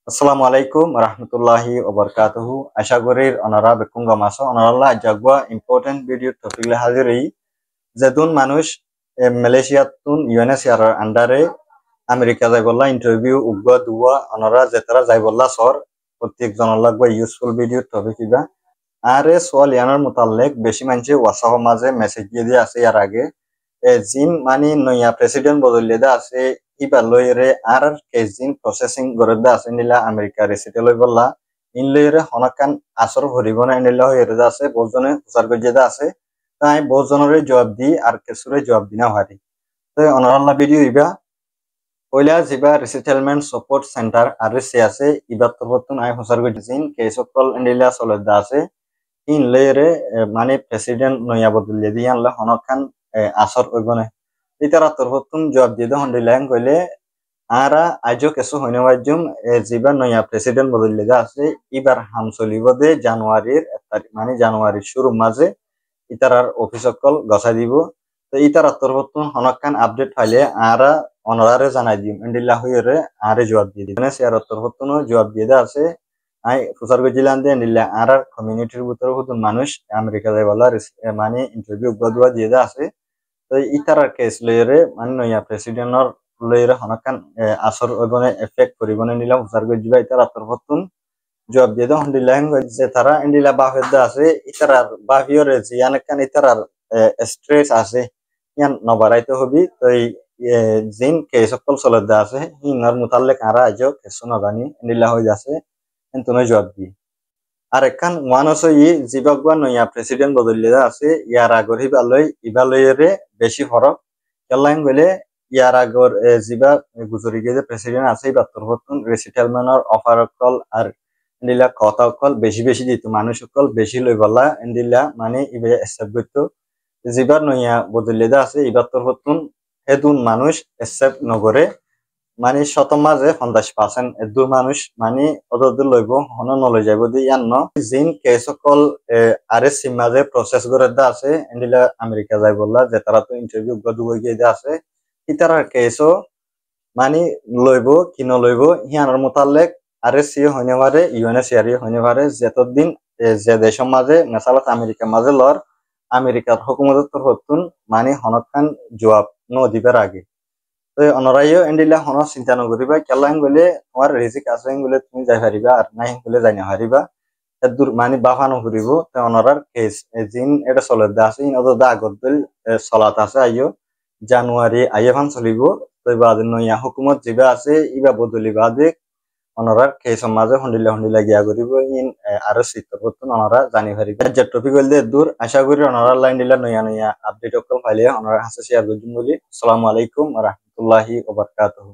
আসসালামু আলাইকুম রাহমাতুল্লাহি ওয়া বারাকাতুহু। আশা করি ওনারা বেকুম গামাসো ওনারা জাগবা ইম্পর্টেন্ট ভিডিও টপিক লে হাজিরি যেতুন মানুষ মালয়েশিয়াতুন ইউএনএসআর আন্ডারে আমেরিকা যাই বললা ইন্টারভিউ উগবা দুয়া ওনারা যেতারা যাই বললা সর প্রত্যেক জনের লাগবা ইউজফুল ভিডিও টপিক ইবা আরে সোয়াল ইয়ানার মোতালেক বেশি মানুষে ওয়াসাহ মাঝে মেসেজ দিয়ে আছে ইয়ার আগে জিন মানি নয়া প্রেসিডেন্ট বদলিয়ে দা আছে ইবা লইরে আর কেজিন প্রসেসিং গরদা আছে নিলা আমেরিকা রেসিতে লই বললা ইন লইরে হনকান আসর ভরিব না নিলা হইরে দা আছে বহুজনে প্রচার গজে দা আছে তাই বহুজনরে জবাব দি আর কেসুরে জবাব দিনা হারি তো অনরাল্লা ভিডিও ইবা পয়লা জিবা রিসেটেলমেন্ট সাপোর্ট সেন্টার আর সে আছে ইবা তরবতুন আই প্রচার গজে জিন কেসকল নিলা সলদা আছে ইন লইরে মানে প্রেসিডেন্ট নয়া বদলিয়ে দি আনলা হনকান আসর ওইবনে ইতারা তরফতুন জবাব দিয়ে হন্ডিলাং কইলে আরা আজও কিছু হইনে বাজুম জিবা নয়া প্রেসিডেন্ট বদলিয়ে দা আছে ইবার হাম চলিব দে জানুয়ারির 1 তারিখ মানে জানুয়ারির শুরু মাঝে ইতারার অফিস সকল গছাই দিব তো ইতারা তরফতুন হনকান আপডেট পাইলে আরা অনারারে জানাই দিম ইন্ডিল্লা হইরে আরে জবাব দিয়ে দিবেন শেয়ার তরফতুন জবাব দিয়ে দা আছে আই প্রচার গজিলান দে ইন্ডিল্লা আরার কমিউনিটির ভিতরে হুতুন মানুষ আমেরিকা যাই বলা মানে ইন্টারভিউ গদুয়া দিয়ে দা আছে তো ইতারার কেস লইরে মানে নয়া প্রেসিডেন্টর লইরে হনকান আসর ওইবনে এফেক্ট করিবনে নিলাম প্রচার গজিবা ইতারা তরফতুন জবাব দিয়ে দা হন্ডিল্লা যে তারা ইন্ডিল্লা বাফেদা আছে ইতারার বাফিওরে যে ইয়ানকান ইতারার স্ট্রেস আছে ইয়ান নবারাইতে হবি তো জিন কেস সকল চলদা আছে ইনার মুতাল্লিক আরা আজও কেস নগানি ইন্ডিল্লা হই যাচ্ছে কিন্তু নয় জবাব দি আর একখান ওয়ানসো জিবাগবা নয়া প্রেসিডেন্ট বদলিয়ে আছে ইয়ার আগর ইবালয়রে বেশি ফরক কেলাইন গলে ইয়ার আগর জিবা গুজরি গিয়ে প্রেসিডেন্ট আছে ইবা তরফতুন রিসেটেলমেন্টর অফার কল আর ইন্ডিলা কথা কল বেশি বেশি দিত মানুষ সকল বেশি লই বলা ইন্ডিলা মানে ইবে এসেবগত জিবার নয়া বদলিয়ে আছে ইবা তরফতুন হেদুন মানুষ এসেব নগরে মানে শত মাঝে 50% এদুর মানুষ মানে অদর লইব হন নলই যাইব দি ইয়ান্ন জিন কেস সকল আরএসসি মাঝে প্রসেস করে দা আছে ইন্ডিলা আমেরিকা যাই বললা যে তারা তো ইন্টারভিউ গদু গিয়ে দা আছে ইতারার কেসও মানে লইব কি নলইব হিয়ানোর মোতালেক আরএসসি হইনে পারে ইউএনএসসিআর হইনে পারে যতদিন যে দেশের মাঝে মেসালত আমেরিকা মাঝে লর আমেরিকার হুকুমতের তরফতুন মানে হনকান জবাব ন দিবার আগে তো অনরাইও এন্ডিলা হন চিন্তা নকরিবা কেলাং গলে তোমার রিজিক আছে গলে তুমি যাই পারিবা আর নাই গলে যাই না পারিবা এদুর মানে বাফা নকরিব তো অনরার কেস জিন এটা চলে দা আছে ইন অদ দা আগত দিল চলাত আছে আইও জানুয়ারি আইয়াফান চলিব তো বাদ নয়া হুকুমত জিবা আছে ইবা বদলি বাদে অনরার কেস মাঝে হন্ডিলা গিয়া করিব ইন আর চিত্রপত্তন অনরা জানি পারিবা যে টপিক হইলে দূর আশা করি অনরা লাইন দিলা নয়া আপডেট অকল পাইলে অনরা হাসে শেয়ার করুন বলি আসসালামু আলাইকুম ওয়া রাহমাতুল্লাহি ওয়া বারাকাতুহু।